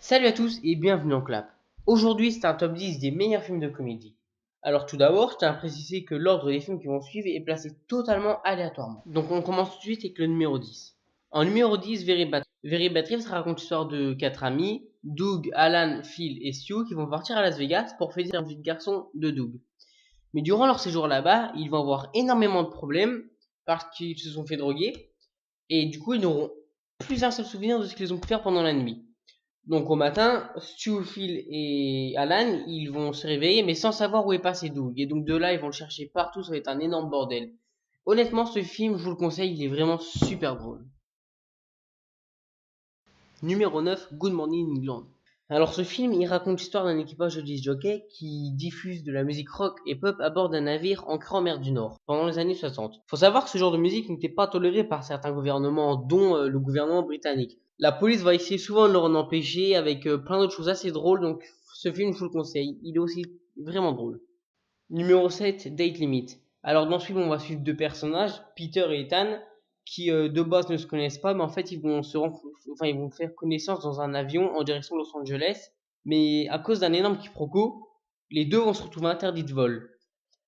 Salut à tous et bienvenue en Clap. Aujourd'hui, c'est un top 10 des meilleurs films de comédie. Alors tout d'abord, je tiens à préciser que l'ordre des films qui vont suivre est placé totalement aléatoirement. Donc on commence tout de suite avec le numéro 10. En numéro 10, Very Bad Trip, ça raconte l'histoire de 4 amis, Doug, Alan, Phil et Stu, qui vont partir à Las Vegas pour fêter la vie de garçon de Doug. Mais durant leur séjour là-bas, ils vont avoir énormément de problèmes parce qu'ils se sont fait droguer et du coup ils n'auront plus un seul souvenir de ce qu'ils ont pu faire pendant la nuit. Donc au matin, Stu, Phil et Alan, ils vont se réveiller mais sans savoir où est passé Doug. Et donc de là, ils vont le chercher partout, ça va être un énorme bordel. Honnêtement, ce film, je vous le conseille, il est vraiment super drôle. Numéro 9, Good Morning England. Alors ce film, il raconte l'histoire d'un équipage de disc jockey qui diffuse de la musique rock et pop à bord d'un navire ancré en mer du Nord pendant les années 60. Faut savoir que ce genre de musique n'était pas toléré par certains gouvernements, dont le gouvernement britannique. La police va essayer souvent de leur en empêcher avec plein d'autres choses assez drôles, donc ce film, je vous le conseille. Il est aussi vraiment drôle. Numéro 7, Date Limit. Alors dans ce film, on va suivre deux personnages, Peter et Ethan, qui de base ne se connaissent pas, mais en fait ils vont faire connaissance dans un avion en direction de Los Angeles. Mais à cause d'un énorme quiproquo, les deux vont se retrouver interdits de vol.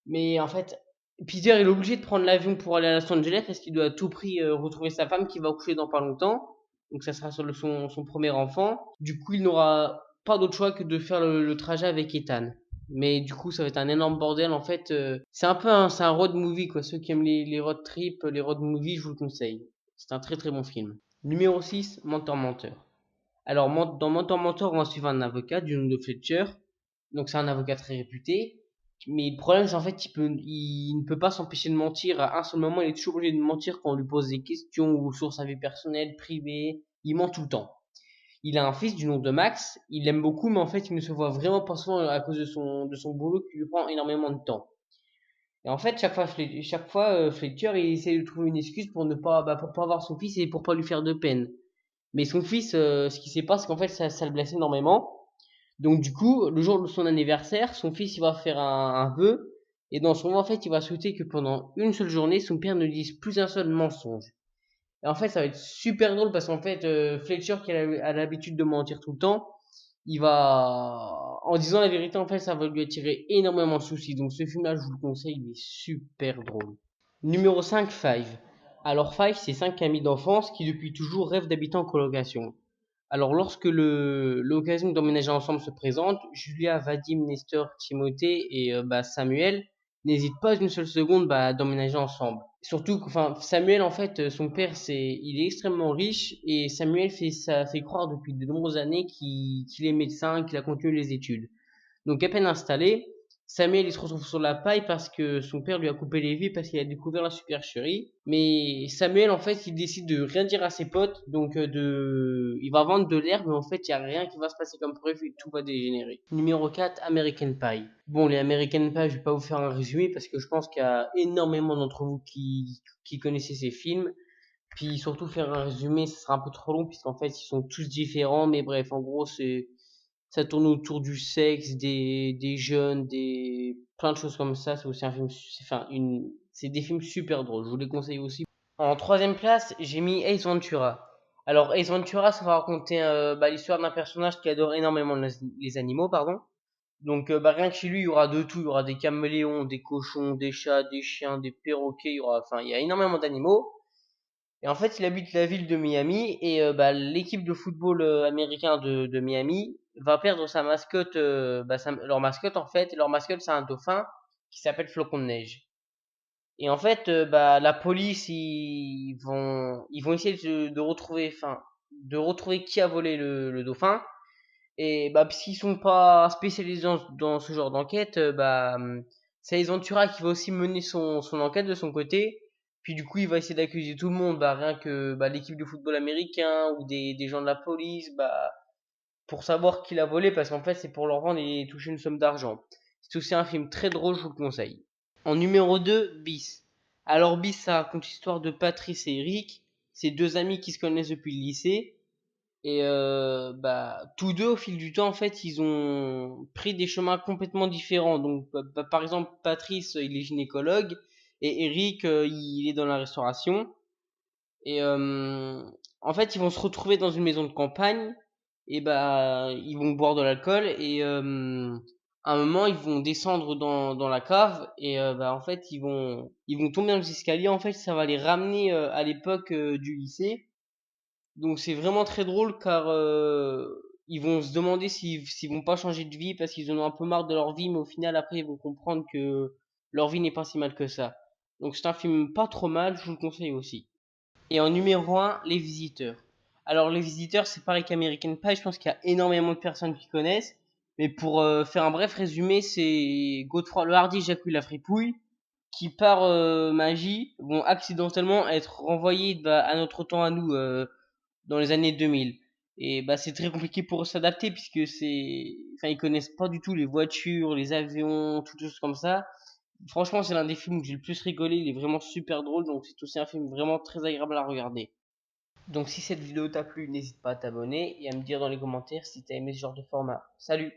Mais en fait, Peter il est obligé de prendre l'avion pour aller à Los Angeles parce qu'il doit à tout prix retrouver sa femme qui va accoucher dans pas longtemps. Donc ça sera sur son premier enfant. Du coup, il n'aura pas d'autre choix que de faire le trajet avec Ethan. Mais du coup, ça va être un énorme bordel. En fait, c'est c'est un road movie, quoi. Ceux qui aiment les road trips, les road movies, je vous le conseille. C'est un très très bon film. Numéro 6, Mentor Menteur. Alors, dans Mentor Mentor, on va suivre un avocat du nom de Fletcher. Donc, c'est un avocat très réputé. Mais le problème, c'est en fait, il ne peut pas s'empêcher de mentir. À un seul moment, il est toujours obligé de mentir quand on lui pose des questions ou sur sa vie personnelle, privée. Il ment tout le temps. Il a un fils du nom de Max, il l'aime beaucoup, mais en fait, il ne se voit vraiment pas souvent à cause de son boulot qui lui prend énormément de temps. Et en fait, chaque fois, Fletcher, il essaie de trouver une excuse pour ne pas, pour pas avoir son fils et pour pas lui faire de peine. Mais son fils, ce qui s'est passé, c'est qu'en fait, ça le blesse énormément. Donc, du coup, le jour de son anniversaire, son fils, il va faire un vœu. Et dans son vœu, en fait, il va souhaiter que pendant une seule journée, son père ne dise plus un seul mensonge. Et en fait, ça va être super drôle parce qu'en fait, Fletcher, qui a l'habitude de mentir tout le temps, en disant la vérité, en fait, ça va lui attirer énormément de soucis. Donc, ce film-là, je vous le conseille, il est super drôle. Numéro 5, Five. Alors, Five, c'est 5 amis d'enfance qui, depuis toujours, rêvent d'habiter en colocation. Alors, lorsque l'occasion d'emménager ensemble se présente, Julia, Vadim, Nestor, Timothée et Samuel n'hésitent pas une seule seconde à d'emménager ensemble. Surtout, enfin, Samuel, en fait, son père, il est extrêmement riche et Samuel fait croire depuis de nombreuses années qu'il est médecin, qu'il a continué les études. Donc, à peine installé, Samuel il se retrouve sur la paille parce que son père lui a coupé les vies parce qu'il a découvert la supercherie. Mais Samuel, en fait, il décide de rien dire à ses potes, donc il va vendre de l'herbe, mais en fait, il y a rien qui va se passer comme prévu et tout va dégénérer. Numéro 4, American Pie. Bon, les American Pie, je vais pas vous faire un résumé parce que je pense qu'il y a énormément d'entre vous qui connaissaient ces films. Puis surtout faire un résumé, ça sera un peu trop long puisqu'en fait, ils sont tous différents, mais bref, en gros, ça tourne autour du sexe, des jeunes, plein de choses comme ça. C'est aussi un film, c'est des films super drôles. Je vous les conseille aussi. En troisième place, j'ai mis Ace Ventura. Alors Ace Ventura, ça va raconter l'histoire d'un personnage qui adore énormément les animaux, pardon. Donc rien que chez lui, il y aura de tout. Il y aura des caméléons, des cochons, des chats, des chiens, des perroquets. Il y a énormément d'animaux. Et en fait, il habite la ville de Miami et l'équipe de football américain de Miami va perdre sa mascotte, leur mascotte en fait. Leur mascotte, c'est un dauphin qui s'appelle Flocon de Neige. Et en fait, la police, ils vont essayer de retrouver qui a volé le dauphin. Et puisqu'ils sont pas spécialisés dans ce genre d'enquête, c'est Ace Ventura qui va aussi mener son enquête de son côté. Puis du coup, il va essayer d'accuser tout le monde, rien que l'équipe de football américain ou des gens de la police, pour savoir qui l'a volé, parce qu'en fait, c'est pour leur vendre et toucher une somme d'argent. C'est aussi un film très drôle, je vous le conseille. En numéro 2, Bis. Alors Bis, ça raconte l'histoire de Patrice et Eric, ces deux amis qui se connaissent depuis le lycée. Et tous deux, au fil du temps, en fait, ils ont pris des chemins complètement différents. Donc, par exemple, Patrice, il est gynécologue et Eric, il est dans la restauration. Et en fait, ils vont se retrouver dans une maison de campagne. et bah ils vont boire de l'alcool et à un moment ils vont descendre dans la cave et bah en fait ils vont tomber dans les escaliers. En fait ça va les ramener à l'époque du lycée. Donc c'est vraiment très drôle car ils vont se demander s'ils vont pas changer de vie parce qu'ils en ont un peu marre de leur vie, mais au final après ils vont comprendre que leur vie n'est pas si mal que ça. Donc c'est un film pas trop mal, je vous le conseille aussi. Et en numéro un, Les Visiteurs. Alors Les Visiteurs, c'est pareil qu'American Pie, je pense qu'il y a énormément de personnes qui connaissent. Mais pour faire un bref résumé, c'est Godefroy le Hardy, Jacques la Fripouille, qui par magie vont accidentellement être renvoyés bah, à notre temps à nous dans les années 2000. Et bah c'est très compliqué pour eux s'adapter puisque enfin ils connaissent pas du tout les voitures, les avions, toutes choses comme ça. Franchement, c'est l'un des films où j'ai le plus rigolé, il est vraiment super drôle, donc c'est aussi un film vraiment très agréable à regarder. Donc si cette vidéo t'a plu, n'hésite pas à t'abonner et à me dire dans les commentaires si t'as aimé ce genre de format. Salut!